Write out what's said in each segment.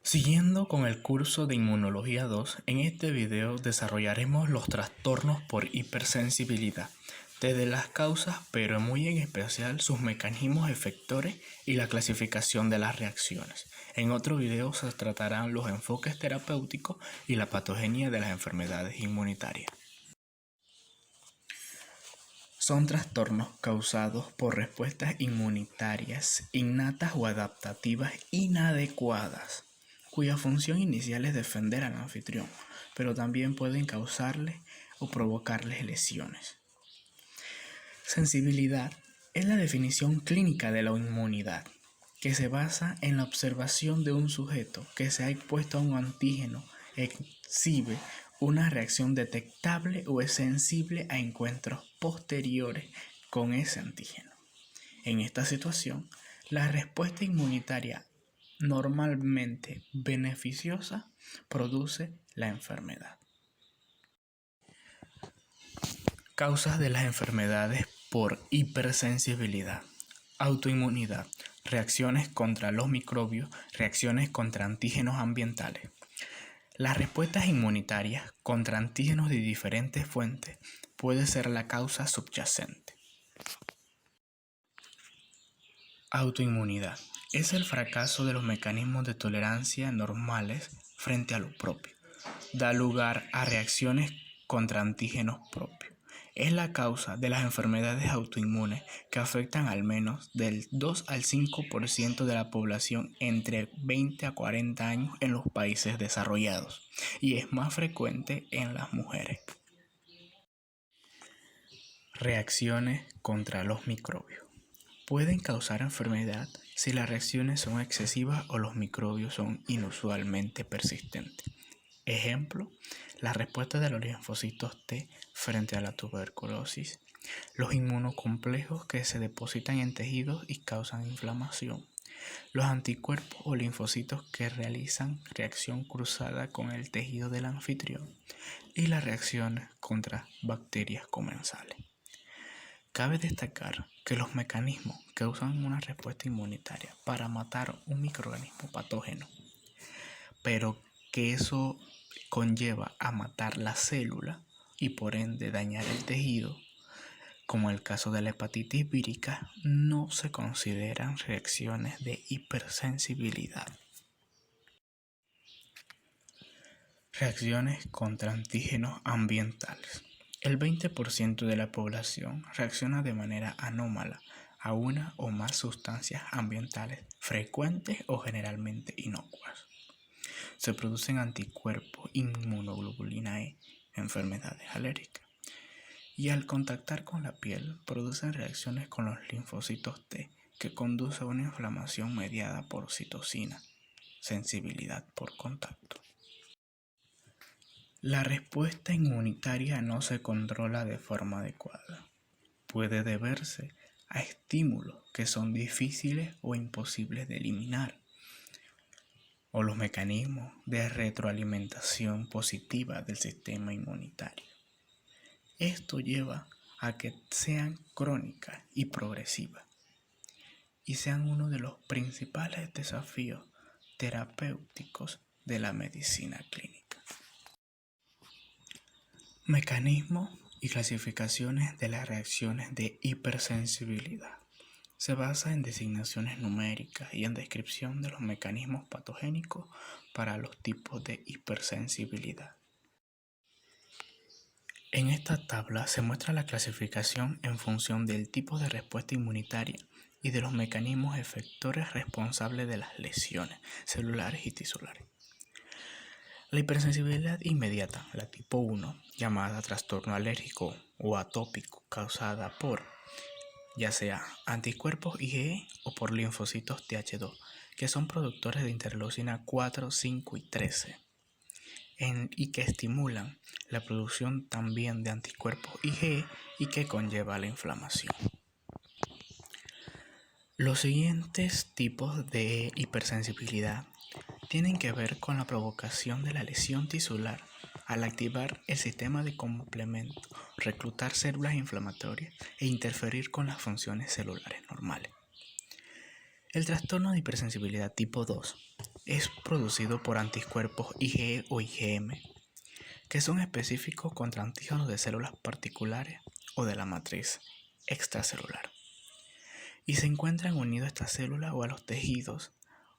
Siguiendo con el curso de Inmunología 2, en este video desarrollaremos los trastornos por hipersensibilidad, desde las causas, pero muy en especial sus mecanismos efectores y la clasificación de las reacciones. En otro video se tratarán los enfoques terapéuticos y la patogenia de las enfermedades inmunitarias. Son trastornos causados por respuestas inmunitarias innatas o adaptativas inadecuadas, cuya función inicial es defender al anfitrión, pero también pueden causarle o provocarles lesiones. Sensibilidad es la definición clínica de la inmunidad, que se basa en la observación de un sujeto que se ha expuesto a un antígeno, exhibe una reacción detectable o es sensible a encuentros posteriores con ese antígeno. En esta situación, la respuesta inmunitaria normalmente beneficiosa produce la enfermedad. Causas de las enfermedades por hipersensibilidad. Autoinmunidad, reacciones contra los microbios, reacciones contra antígenos ambientales. Las respuestas inmunitarias contra antígenos de diferentes fuentes puede ser la causa subyacente. Autoinmunidad es el fracaso de los mecanismos de tolerancia normales frente a lo propio. Da lugar a reacciones contra antígenos propios. Es la causa de las enfermedades autoinmunes que afectan al menos del 2 al 5% de la población entre 20 a 40 años en los países desarrollados y es más frecuente en las mujeres. Reacciones contra los microbios. Pueden causar enfermedad si las reacciones son excesivas o los microbios son inusualmente persistentes. Ejemplo, la respuesta de los linfocitos T frente a la tuberculosis, los inmunocomplejos que se depositan en tejidos y causan inflamación, los anticuerpos o linfocitos que realizan reacción cruzada con el tejido del anfitrión y las reacciones contra bacterias comensales. Cabe destacar que los mecanismos que usan una respuesta inmunitaria para matar un microorganismo patógeno, pero que eso conlleva a matar la célula y por ende dañar el tejido, como el caso de la hepatitis vírica, no se consideran reacciones de hipersensibilidad. Reacciones contra antígenos ambientales. El 20% de la población reacciona de manera anómala a una o más sustancias ambientales frecuentes o generalmente inocuas. Se producen anticuerpos, inmunoglobulina E, enfermedades alérgicas, y al contactar con la piel producen reacciones con los linfocitos T que conduce a una inflamación mediada por citocina, sensibilidad por contacto. La respuesta inmunitaria no se controla de forma adecuada. Puede deberse a estímulos que son difíciles o imposibles de eliminar, o los mecanismos de retroalimentación positiva del sistema inmunitario. Esto lleva a que sean crónicas y progresivas y sean uno de los principales desafíos terapéuticos de la medicina clínica. Mecanismos y clasificaciones de las reacciones de hipersensibilidad. Se basa en designaciones numéricas y en descripción de los mecanismos patogénicos para los tipos de hipersensibilidad. En esta tabla se muestra la clasificación en función del tipo de respuesta inmunitaria y de los mecanismos efectores responsables de las lesiones celulares y tisulares. La hipersensibilidad inmediata, la tipo 1, llamada trastorno alérgico o atópico causada por ya sea anticuerpos IgE o por linfocitos Th2, que son productores de interleucina 4, 5 y 13, y que estimulan la producción también de anticuerpos IgE y que conlleva la inflamación. Los siguientes tipos de hipersensibilidad tienen que ver con la provocación de la lesión tisular al activar el sistema de complemento, reclutar células inflamatorias e interferir con las funciones celulares normales. El trastorno de hipersensibilidad tipo 2 es producido por anticuerpos IgE o IgM, que son específicos contra antígenos de células particulares o de la matriz extracelular, y se encuentran unidos a estas células o a los tejidos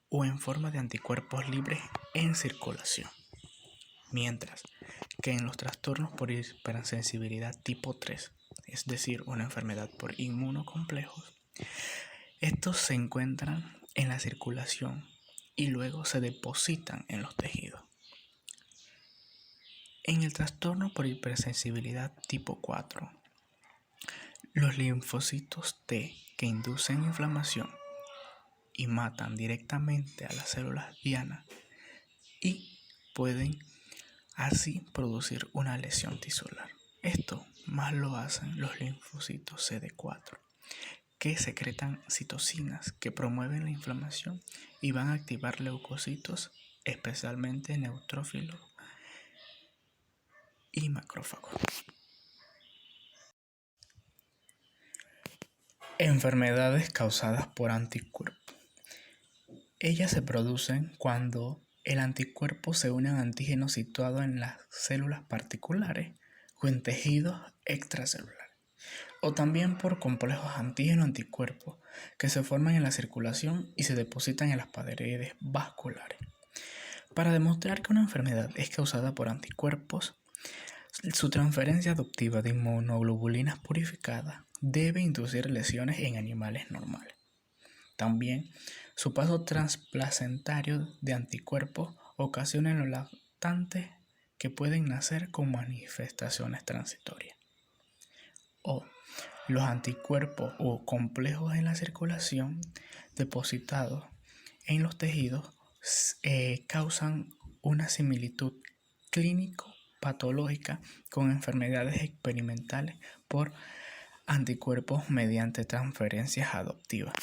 o en forma de anticuerpos libres en circulación. Mientras que en los trastornos por hipersensibilidad tipo 3, es decir, una enfermedad por inmunocomplejos, estos se encuentran en la circulación y luego se depositan en los tejidos. En el trastorno por hipersensibilidad tipo 4, los linfocitos T que inducen inflamación y matan directamente a las células diana y pueden así producir una lesión tisular. Esto más lo hacen los linfocitos CD4, que secretan citocinas que promueven la inflamación y van a activar leucocitos, especialmente neutrófilos y macrófagos. Enfermedades causadas por anticuerpos. Ellas se producen cuando el anticuerpo se une a un antígeno situado en las células particulares o en tejidos extracelulares, o también por complejos antígeno-anticuerpos que se forman en la circulación y se depositan en las paredes vasculares. Para demostrar que una enfermedad es causada por anticuerpos, su transferencia adoptiva de inmunoglobulinas purificadas debe inducir lesiones en animales normales. También, su paso transplacentario de anticuerpos ocasiona en los lactantes que pueden nacer con manifestaciones transitorias. O los anticuerpos o complejos en la circulación depositados en los tejidos causan una similitud clínico-patológica con enfermedades experimentales por anticuerpos mediante transferencias adoptivas.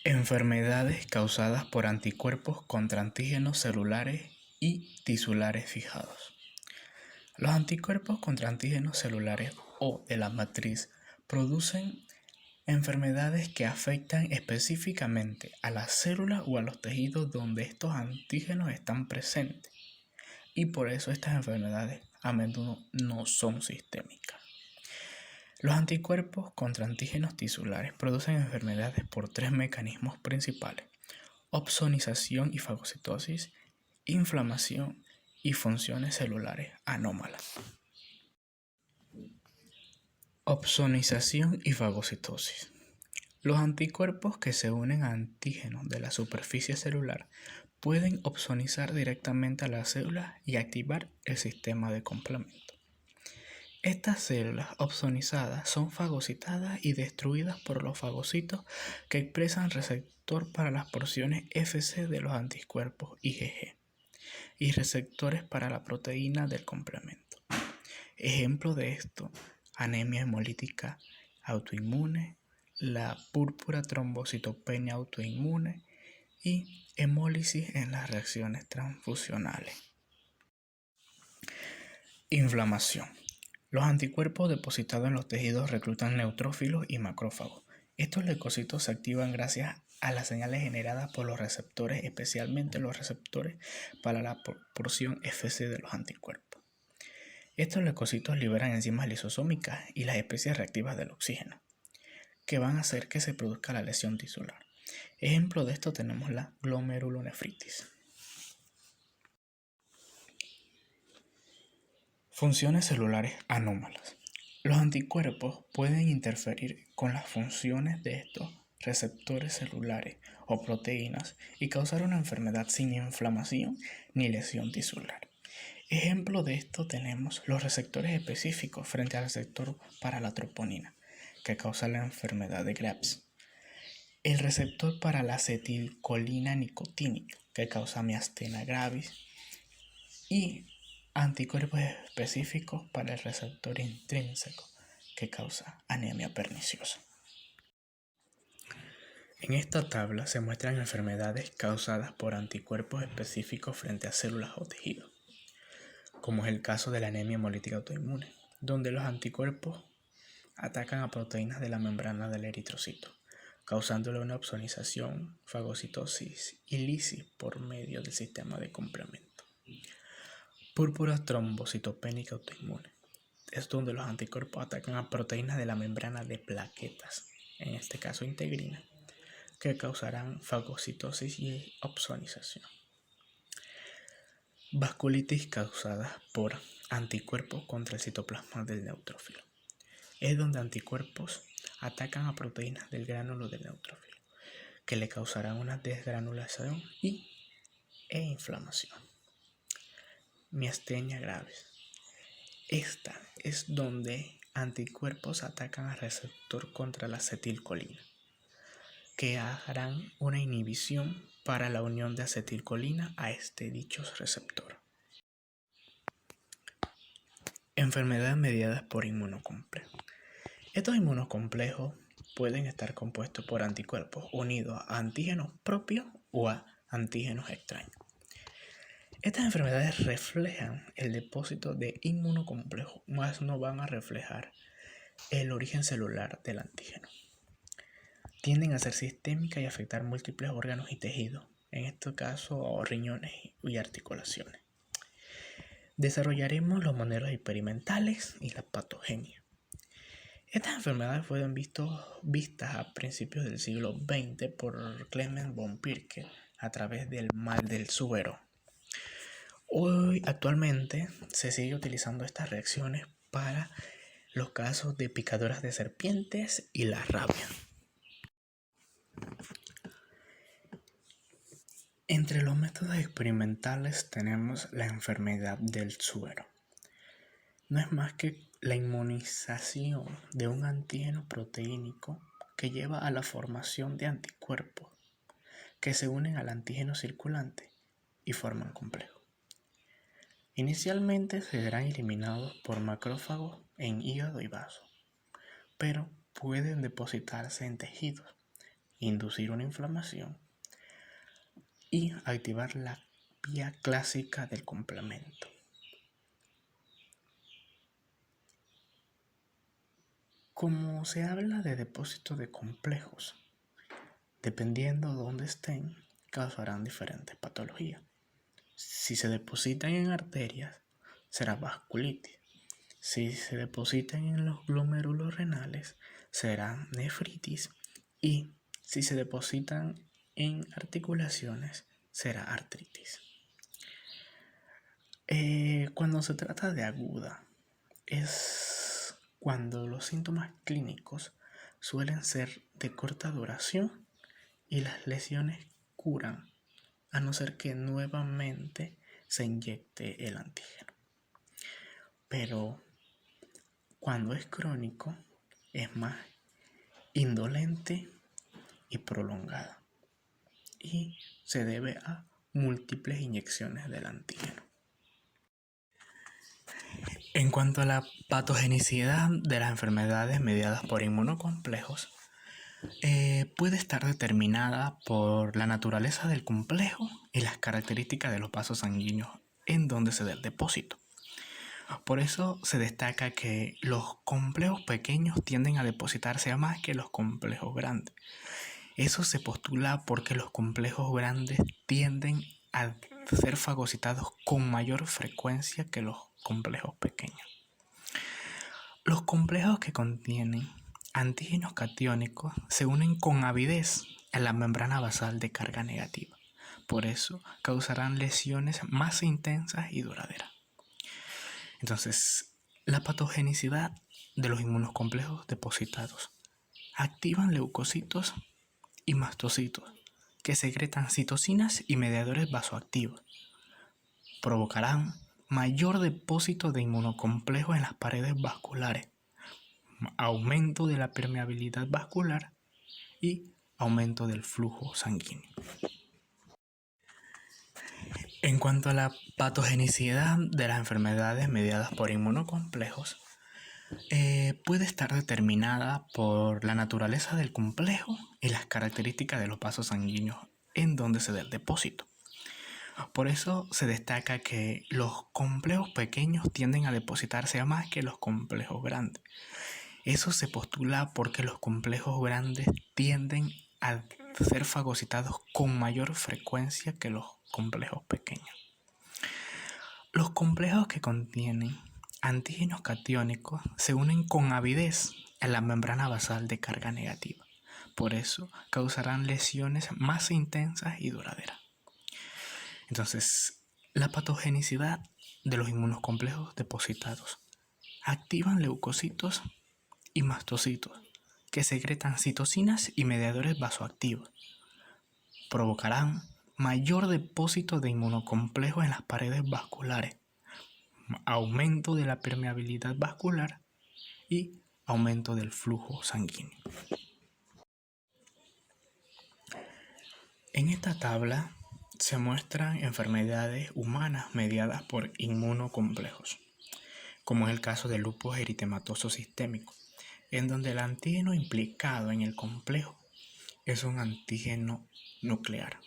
Enfermedades causadas por anticuerpos contra antígenos celulares y tisulares fijados. Los anticuerpos contra antígenos celulares o de la matriz producen enfermedades que afectan específicamente a las células o a los tejidos donde estos antígenos están presentes, y por eso estas enfermedades a menudo no son sistémicas. Los anticuerpos contra antígenos tisulares producen enfermedades por 3 mecanismos principales: opsonización y fagocitosis, inflamación y funciones celulares anómalas. Opsonización y fagocitosis. Los anticuerpos que se unen a antígenos de la superficie celular pueden opsonizar directamente a las células y activar el sistema de complemento. Estas células opsonizadas son fagocitadas y destruidas por los fagocitos que expresan receptor para las porciones Fc de los anticuerpos IgG y receptores para la proteína del complemento. Ejemplo de esto: anemia hemolítica autoinmune, la púrpura trombocitopenia autoinmune y hemólisis en las reacciones transfusionales. Inflamación. Los anticuerpos depositados en los tejidos reclutan neutrófilos y macrófagos. Estos leucocitos se activan gracias a las señales generadas por los receptores, especialmente los receptores para la porción Fc de los anticuerpos. Estos leucocitos liberan enzimas lisosómicas y las especies reactivas del oxígeno, que van a hacer que se produzca la lesión tisular. Ejemplo de esto tenemos la glomerulonefritis. Funciones celulares anómalas. Los anticuerpos pueden interferir con las funciones de estos receptores celulares o proteínas y causar una enfermedad sin inflamación ni lesión tisular. Ejemplo de esto tenemos los receptores específicos frente al receptor para la troponina, que causa la enfermedad de Graves. El receptor para la acetilcolina nicotínica, que causa miastenia gravis. Y anticuerpos específicos para el receptor intrínseco, que causa anemia perniciosa. En esta tabla se muestran enfermedades causadas por anticuerpos específicos frente a células o tejidos, como es el caso de la anemia hemolítica autoinmune, donde los anticuerpos atacan a proteínas de la membrana del eritrocito, causándole una opsonización, fagocitosis y lisis por medio del sistema de complemento. Púrpura trombocitopénica autoinmune. Es donde los anticuerpos atacan a proteínas de la membrana de plaquetas, en este caso integrina, que causarán fagocitosis y opsonización. Vasculitis causada por anticuerpos contra el citoplasma del neutrófilo. Es donde anticuerpos atacan a proteínas del gránulo del neutrófilo, que le causarán una desgranulación e inflamación. Miastenia gravis. Esta es donde anticuerpos atacan al receptor contra la acetilcolina, que harán una inhibición para la unión de acetilcolina a dicho receptor. Enfermedades mediadas por inmunocomplejos. Estos inmunocomplejos pueden estar compuestos por anticuerpos unidos a antígenos propios o a antígenos extraños. Estas enfermedades reflejan el depósito de inmunocomplejos, más no van a reflejar el origen celular del antígeno. Tienden a ser sistémicas y afectar múltiples órganos y tejidos, en este caso riñones y articulaciones. Desarrollaremos los modelos experimentales y la patogenia. Estas enfermedades fueron vistas a principios del siglo XX por Clement von Pirquet a través del mal del suero. Actualmente se sigue utilizando estas reacciones para los casos de picaduras de serpientes y la rabia. Entre los métodos experimentales tenemos la enfermedad del suero. No es más que la inmunización de un antígeno proteínico que lleva a la formación de anticuerpos que se unen al antígeno circulante y forman complejos. Inicialmente serán eliminados por macrófagos en hígado y vaso, pero pueden depositarse en tejidos, inducir una inflamación y activar la vía clásica del complemento. Como se habla de depósito de complejos, dependiendo de dónde estén, causarán diferentes patologías. Si se depositan en arterias, será vasculitis. Si se depositan en los glomérulos renales, será nefritis. Y si se depositan en articulaciones, será artritis. Cuando se trata de aguda, es cuando los síntomas clínicos suelen ser de corta duración y las lesiones curan, a no ser que nuevamente se inyecte el antígeno. Pero cuando es crónico, es más indolente y prolongada, y se debe a múltiples inyecciones del antígeno. En cuanto a la patogenicidad de las enfermedades mediadas por inmunocomplejos, puede estar determinada por la naturaleza del complejo y las características de los vasos sanguíneos en donde se da el depósito. Por eso se destaca que los complejos pequeños tienden a depositarse a más que los complejos grandes. Eso se postula porque los complejos grandes tienden a ser fagocitados con mayor frecuencia que los complejos pequeños. Los complejos que contienen antígenos catiónicos se unen con avidez a la membrana basal de carga negativa. Por eso causarán lesiones más intensas y duraderas. Entonces, la patogenicidad de los inmunocomplejos depositados activan leucocitos y mastocitos que secretan citocinas y mediadores vasoactivos. Provocarán mayor depósito de inmunocomplejos en las paredes vasculares, aumento de la permeabilidad vascular y aumento del flujo sanguíneo. En cuanto a la patogenicidad de las enfermedades mediadas por inmunocomplejos, puede estar determinada por la naturaleza del complejo y las características de los vasos sanguíneos en donde se da el depósito. Por eso se destaca que los complejos pequeños tienden a depositarse a más que los complejos grandes. Eso se postula porque los complejos grandes tienden a ser fagocitados con mayor frecuencia que los complejos pequeños. Los complejos que contienen antígenos catiónicos se unen con avidez en la membrana basal de carga negativa. Por eso causarán lesiones más intensas y duraderas. Entonces, la patogenicidad de los inmunocomplejos depositados activan leucocitos y mastocitos que secretan citocinas y mediadores vasoactivos. Provocarán mayor depósito de inmunocomplejos en las paredes vasculares, aumento de la permeabilidad vascular y aumento del flujo sanguíneo. En esta tabla se muestran enfermedades humanas mediadas por inmunocomplejos, como es el caso del lupus eritematoso sistémico, en donde el antígeno implicado en el complejo es un antígeno nuclear.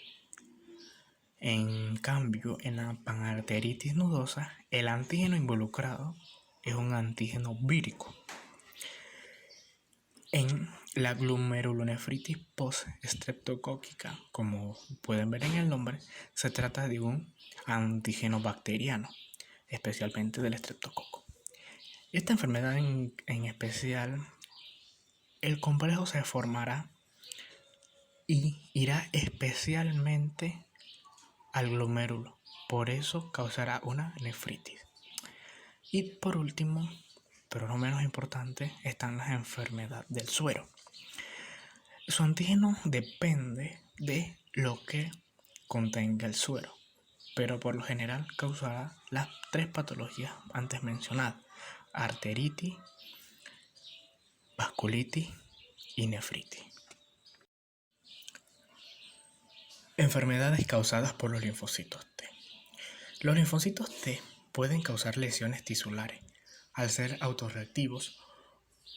En cambio, en la panarteritis nodosa, el antígeno involucrado es un antígeno vírico. En la glomerulonefritis post-streptocócica, como pueden ver en el nombre, se trata de un antígeno bacteriano, especialmente del estreptococo. Esta enfermedad en especial, el complejo se formará y irá especialmente al glomérulo, por eso causará una nefritis. Y por último, pero no menos importante, están las enfermedades del suero. Su antígeno depende de lo que contenga el suero, pero por lo general causará las 3 patologías antes mencionadas: arteritis, vasculitis y nefritis. Enfermedades causadas por los linfocitos T. Los linfocitos T pueden causar lesiones tisulares al ser autorreactivos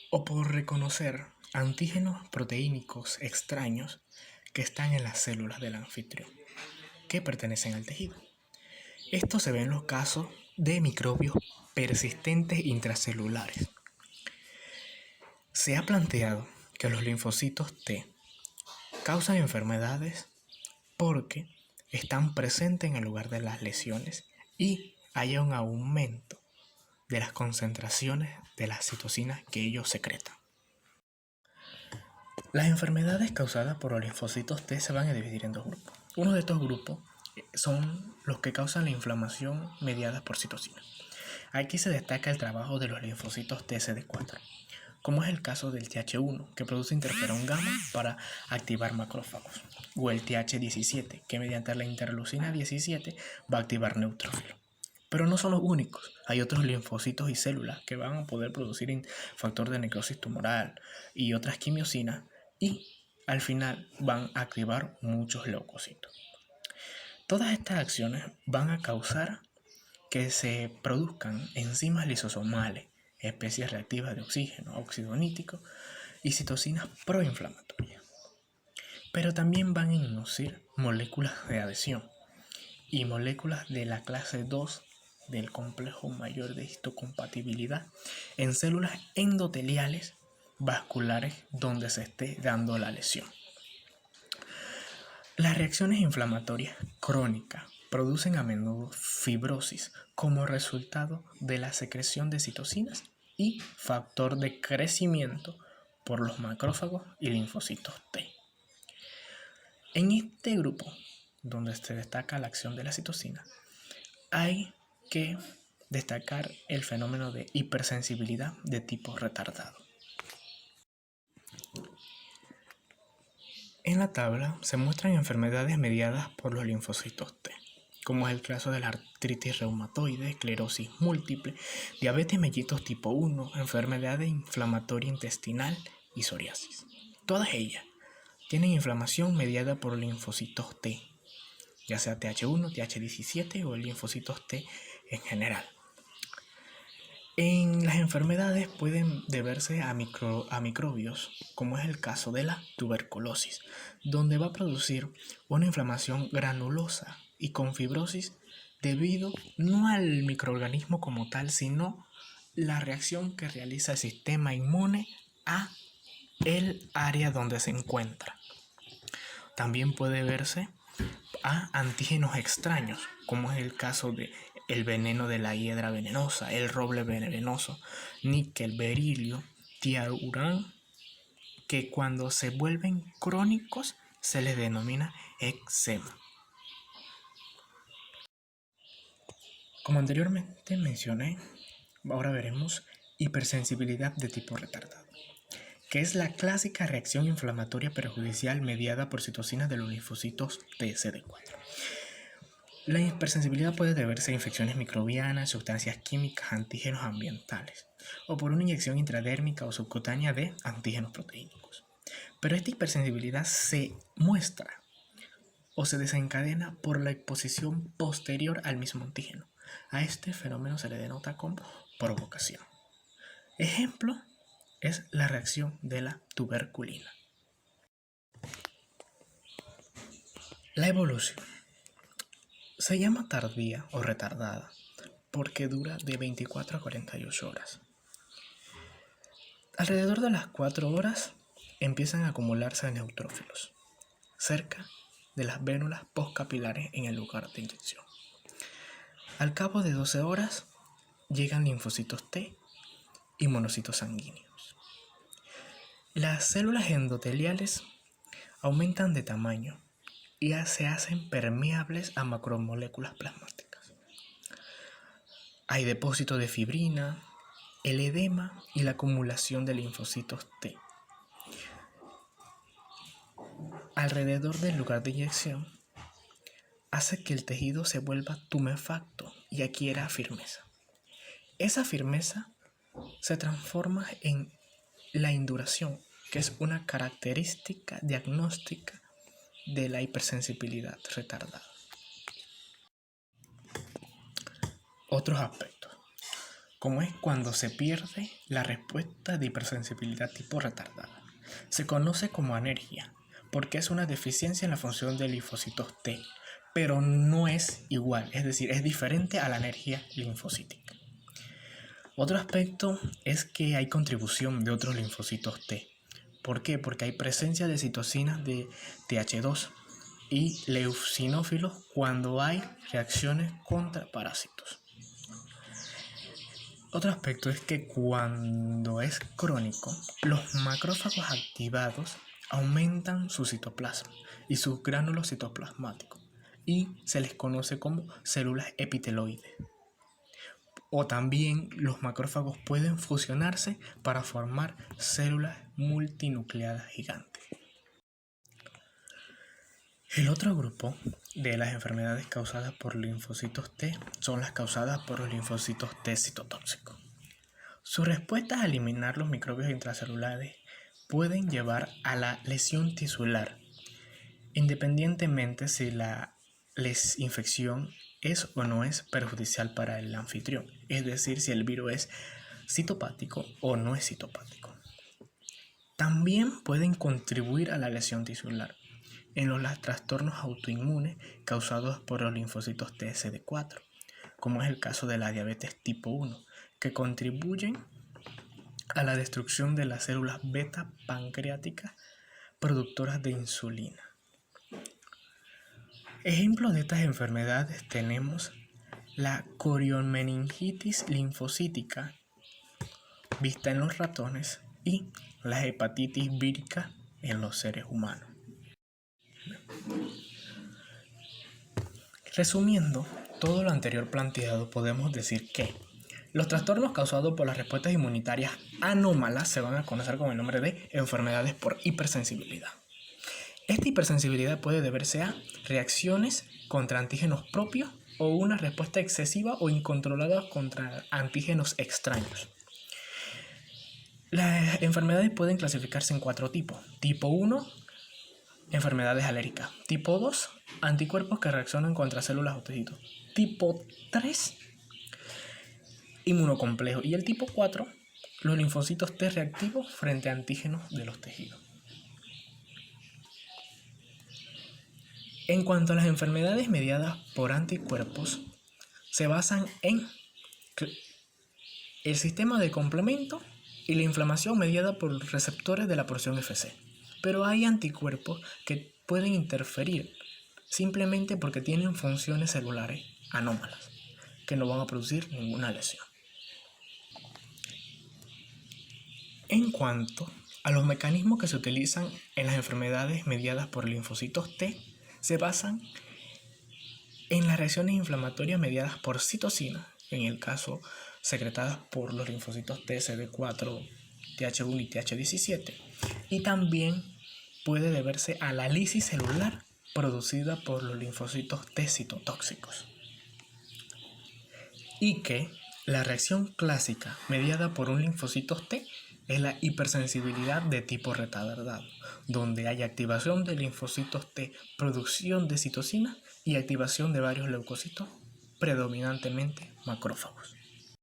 o por reconocer antígenos proteínicos extraños que están en las células del anfitrión, que pertenecen al tejido. Esto se ve en los casos de microbios persistentes intracelulares. Se ha planteado que los linfocitos T causan enfermedades porque están presentes en el lugar de las lesiones y hay un aumento de las concentraciones de las citocinas que ellos secretan. Las enfermedades causadas por los linfocitos T se van a dividir en 2 grupos. Uno de estos grupos son los que causan la inflamación mediada por citocinas. Aquí se destaca el trabajo de los linfocitos TCD4, como es el caso del TH1, que produce interferón gamma para activar macrófagos, o el TH17, que mediante la interleucina 17 va a activar neutrófilos. Pero no son los únicos, hay otros linfocitos y células que van a poder producir factor de necrosis tumoral y otras quimiosinas, y al final van a activar muchos leucocitos. Todas estas acciones van a causar que se produzcan enzimas lisosomales, especies reactivas de oxígeno, óxido nítrico y citocinas proinflamatorias. Pero también van a inducir moléculas de adhesión y moléculas de la clase 2 del complejo mayor de histocompatibilidad en células endoteliales vasculares donde se esté dando la lesión. Las reacciones inflamatorias crónicas producen a menudo fibrosis como resultado de la secreción de citocinas y factor de crecimiento por los macrófagos y linfocitos T. En este grupo, donde se destaca la acción de la citocina, hay que destacar el fenómeno de hipersensibilidad de tipo retardado. En la tabla se muestran enfermedades mediadas por los linfocitos T, como es el caso de la artritis reumatoide, esclerosis múltiple, diabetes mellitus tipo 1, enfermedad inflamatoria intestinal y psoriasis. Todas ellas tienen inflamación mediada por linfocitos T, ya sea TH1, TH17 o linfocitos T en general. En las enfermedades pueden deberse a microbios, como es el caso de la tuberculosis, donde va a producir una inflamación granulosa y con fibrosis debido no al microorganismo como tal, sino la reacción que realiza el sistema inmune a el área donde se encuentra. También puede verse a antígenos extraños, como es el caso de el veneno de la hiedra venenosa, el roble venenoso, níquel, berilio, tiarurán, que cuando se vuelven crónicos se les denomina eczema. Como anteriormente mencioné, ahora veremos hipersensibilidad de tipo retardado, que es la clásica reacción inflamatoria perjudicial mediada por citocinas de los linfocitos TCD4. La hipersensibilidad puede deberse a infecciones microbianas, sustancias químicas, antígenos ambientales, o por una inyección intradérmica o subcutánea de antígenos proteínicos. Pero esta hipersensibilidad se muestra o se desencadena por la exposición posterior al mismo antígeno. A este fenómeno se le denota como provocación. Ejemplo es la reacción de la tuberculina. La evolución se llama tardía o retardada porque dura de 24 a 48 horas. Alrededor de las 4 horas empiezan a acumularse neutrófilos cerca de las vénulas postcapilares en el lugar de inyección. Al cabo de 12 horas llegan linfocitos T y monocitos sanguíneos. Las células endoteliales aumentan de tamaño y se hacen permeables a macromoléculas plasmáticas. Hay depósito de fibrina, el edema y la acumulación de linfocitos T alrededor del lugar de inyección hace que el tejido se vuelva tumefacto y adquiera firmeza. Esa firmeza se transforma en la induración, que es una característica diagnóstica de la hipersensibilidad retardada. Otros aspectos, como es cuando se pierde la respuesta de hipersensibilidad tipo retardada. Se conoce como anergia, porque es una deficiencia en la función de linfocitos T, pero no es igual, es decir, es diferente a la anergia linfocítica. Otro aspecto es que hay contribución de otros linfocitos T. ¿Por qué? Porque hay presencia de citocinas de Th2 y leucinófilos cuando hay reacciones contra parásitos. Otro aspecto es que cuando es crónico, los macrófagos activados aumentan su citoplasma y sus gránulos citoplasmáticos y se les conoce como células epiteloides. O también los macrófagos pueden fusionarse para formar células multinucleadas gigantes. El otro grupo de las enfermedades causadas por linfocitos T son las causadas por los linfocitos T citotóxicos. Sus respuestas a eliminar los microbios intracelulares pueden llevar a la lesión tisular, independientemente si la infección es o no es perjudicial para el anfitrión, es decir, si el virus es citopático o no es citopático. También pueden contribuir a la lesión tisular en los trastornos autoinmunes causados por los linfocitos TSD4, como es el caso de la diabetes tipo 1, que contribuyen a la destrucción de las células beta pancreáticas productoras de insulina. Ejemplos de estas enfermedades tenemos la coriomeningitis linfocítica vista en los ratones y la hepatitis vírica en los seres humanos. Resumiendo todo lo anterior planteado, podemos decir que los trastornos causados por las respuestas inmunitarias anómalas se van a conocer con el nombre de enfermedades por hipersensibilidad. Esta hipersensibilidad puede deberse a reacciones contra antígenos propios o una respuesta excesiva o incontrolada contra antígenos extraños. Las enfermedades pueden clasificarse en 4 tipos. Tipo 1, enfermedades alérgicas. Tipo 2, anticuerpos que reaccionan contra células o tejidos. Tipo 3, inmunocomplejo. Y el tipo 4, los linfocitos T reactivos frente a antígenos de los tejidos. En cuanto a las enfermedades mediadas por anticuerpos, se basan en el sistema de complemento y la inflamación mediada por receptores de la porción Fc. Pero hay anticuerpos que pueden interferir simplemente porque tienen funciones celulares anómalas, que no van a producir ninguna lesión. En cuanto a los mecanismos que se utilizan en las enfermedades mediadas por linfocitos T, se basan en las reacciones inflamatorias mediadas por citocinas, en el caso secretadas por los linfocitos T, CD4, Th1 y Th17, y también puede deberse a la lisis celular producida por los linfocitos T citotóxicos. Y que la reacción clásica mediada por un linfocito T es la hipersensibilidad de tipo retardado, donde hay activación de linfocitos T, producción de citocinas y activación de varios leucocitos, predominantemente macrófagos.